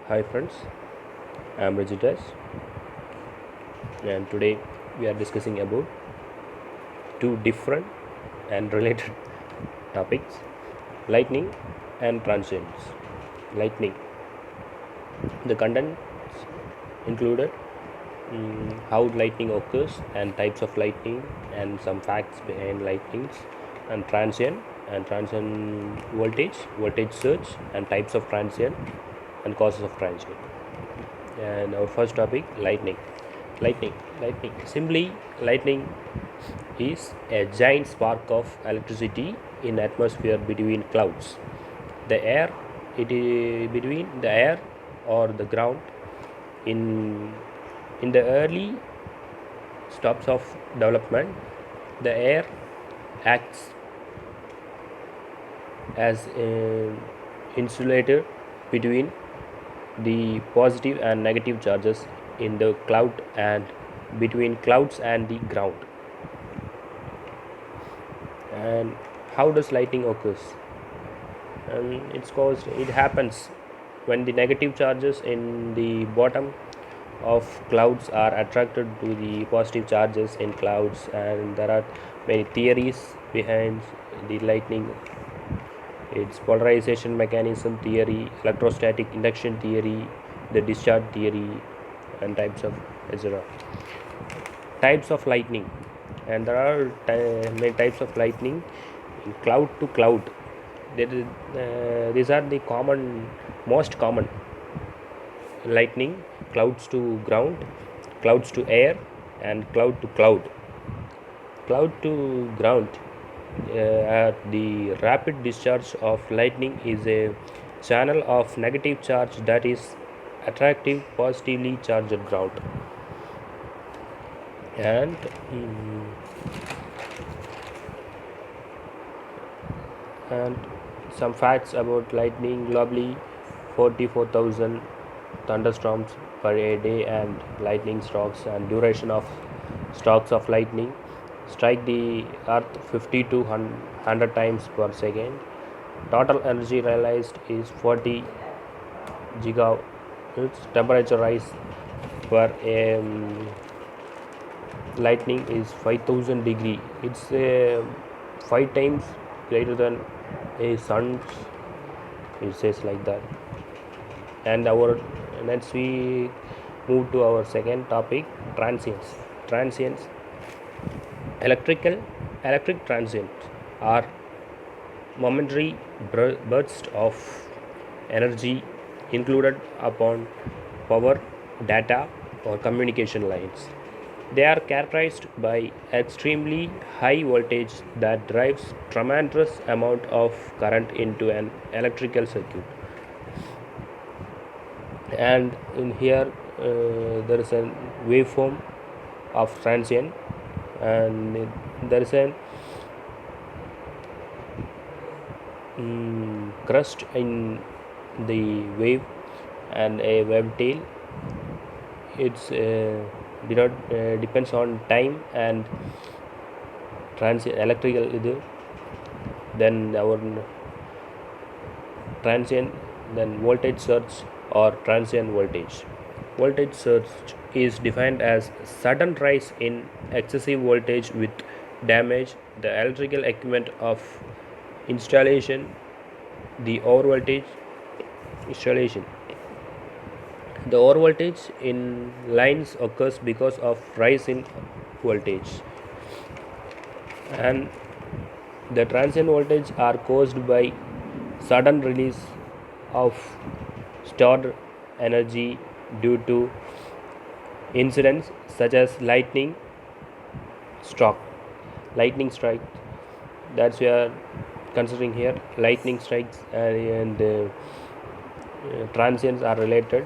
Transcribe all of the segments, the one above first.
Hi friends, I am Rajitas and today we are discussing about two different and related topics, lightning and transients. Lightning. The contents included how lightning occurs and types of lightning and some facts behind lightnings and transient voltage surge and types of transient and causes of transient. And our first topic, lightning. Lightning. Simply, lightning is a giant spark of electricity in atmosphere between clouds. The air, it is between the air or the ground. In in the early steps of development, the air acts as an insulator between the positive and negative charges in the cloud and between clouds and the ground. And how does lightning occurs? And it happens when the negative charges in the bottom of clouds are attracted to the positive charges in clouds, and there are many theories behind the lightning. It's polarization mechanism theory, electrostatic induction theory, the discharge theory, and types of etc. Types of lightning, and there are many types of lightning in cloud to cloud. These are the most common lightning: clouds to ground, clouds to air, and cloud to cloud. Cloud to ground, the rapid discharge of lightning is a channel of negative charge that is attractive positively charged ground. And and some facts about lightning: globally 44,000 thunderstorms per a day and lightning strokes, and duration of strokes of lightning strike the earth 50 to 100 times per second. Total energy realized is 40 gigawatts. Temperature rise for a lightning is 5000 degree. It's 5 times greater than a sun's. It says like that. And our next we move to our second topic, transients. Electric transients are momentary bursts of energy included upon power, data, or communication lines. They are characterized by extremely high voltage that drives tremendous amount of current into an electrical circuit. And in here there is a waveform of transient, and there is a crust in the wave and a wave tail. It's depends on time and transient electrical then our transient, then voltage surge or transient voltage. Voltage surge is defined as sudden rise in excessive voltage with damage the electrical equipment of installation. The overvoltage installation, the overvoltage in lines occurs because of rise in voltage, and the transient voltage are caused by sudden release of stored energy due to incidents such as stroke lightning strike. That's we are considering here. Lightning strikes and transients are related,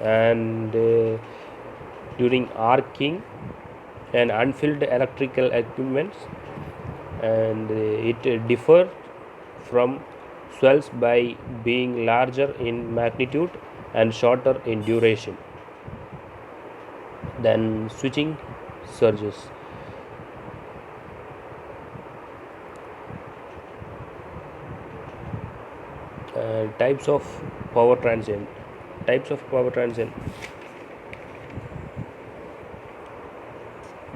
and during arcing and unfilled electrical equipments, and it differ from swells by being larger in magnitude and shorter in duration than switching surges. Types of power transient. Types of power transient.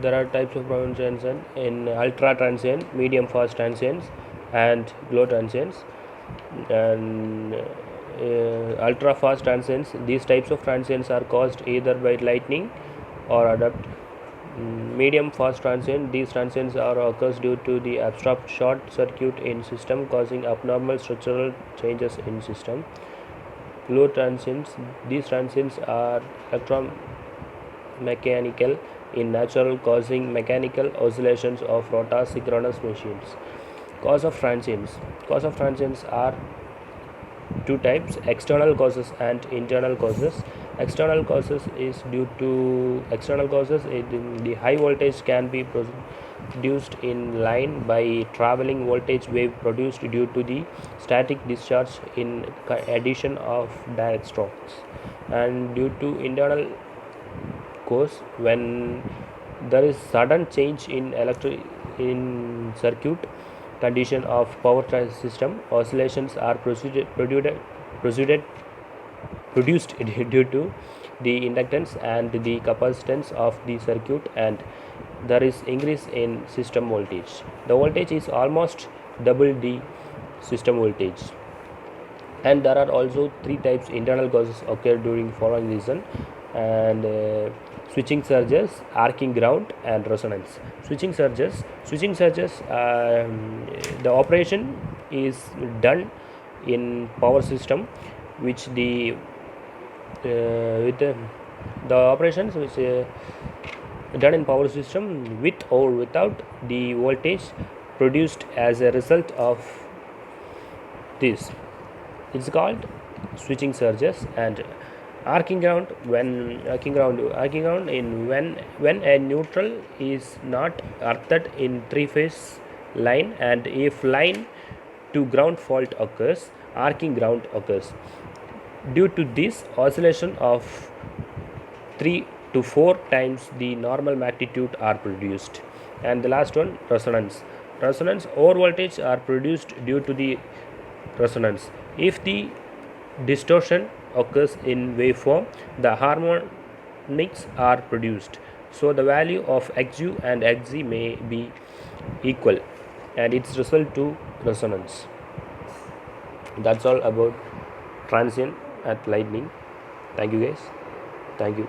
There are types of power transient in ultra transient, medium fast transients, and glow transients. And ultra fast transients, these types of transients are caused either by lightning or adapt. Medium fast transient, these transients are occurs due to the abrupt short circuit in system causing abnormal structural changes in system. Glow transients, these transients are electromechanical in nature causing mechanical oscillations of rotor-synchronous machines. Cause of transients. Cause of transients are two types: external causes and internal causes. External causes is due to external causes. The high voltage can be produced in line by traveling voltage wave produced due to the static discharge in addition of direct strokes. And due to internal cause, when there is sudden change in circuit condition of power system, oscillations are produced due to the inductance and the capacitance of the circuit, and there is increase in system voltage. The voltage is almost double the system voltage. And there are also three types internal causes occur during following reason: and switching surges, arcing ground, and resonance. Switching surges, the operation is done in power system which with the operations which done in power system with or without the voltage produced as a result of this. It's called switching surges. And arcing ground, when a neutral is not earthed in three-phase line, and if line to ground fault occurs, arcing ground occurs. Due to this, oscillation of 3 to 4 times the normal magnitude are produced. And the last one, resonance. Over voltage are produced due to the resonance. If the distortion occurs in waveform, the harmonics are produced. So the value of xu and xz may be equal, and it's result to resonance. That's all about transient at lightning. Thank you guys. Thank you.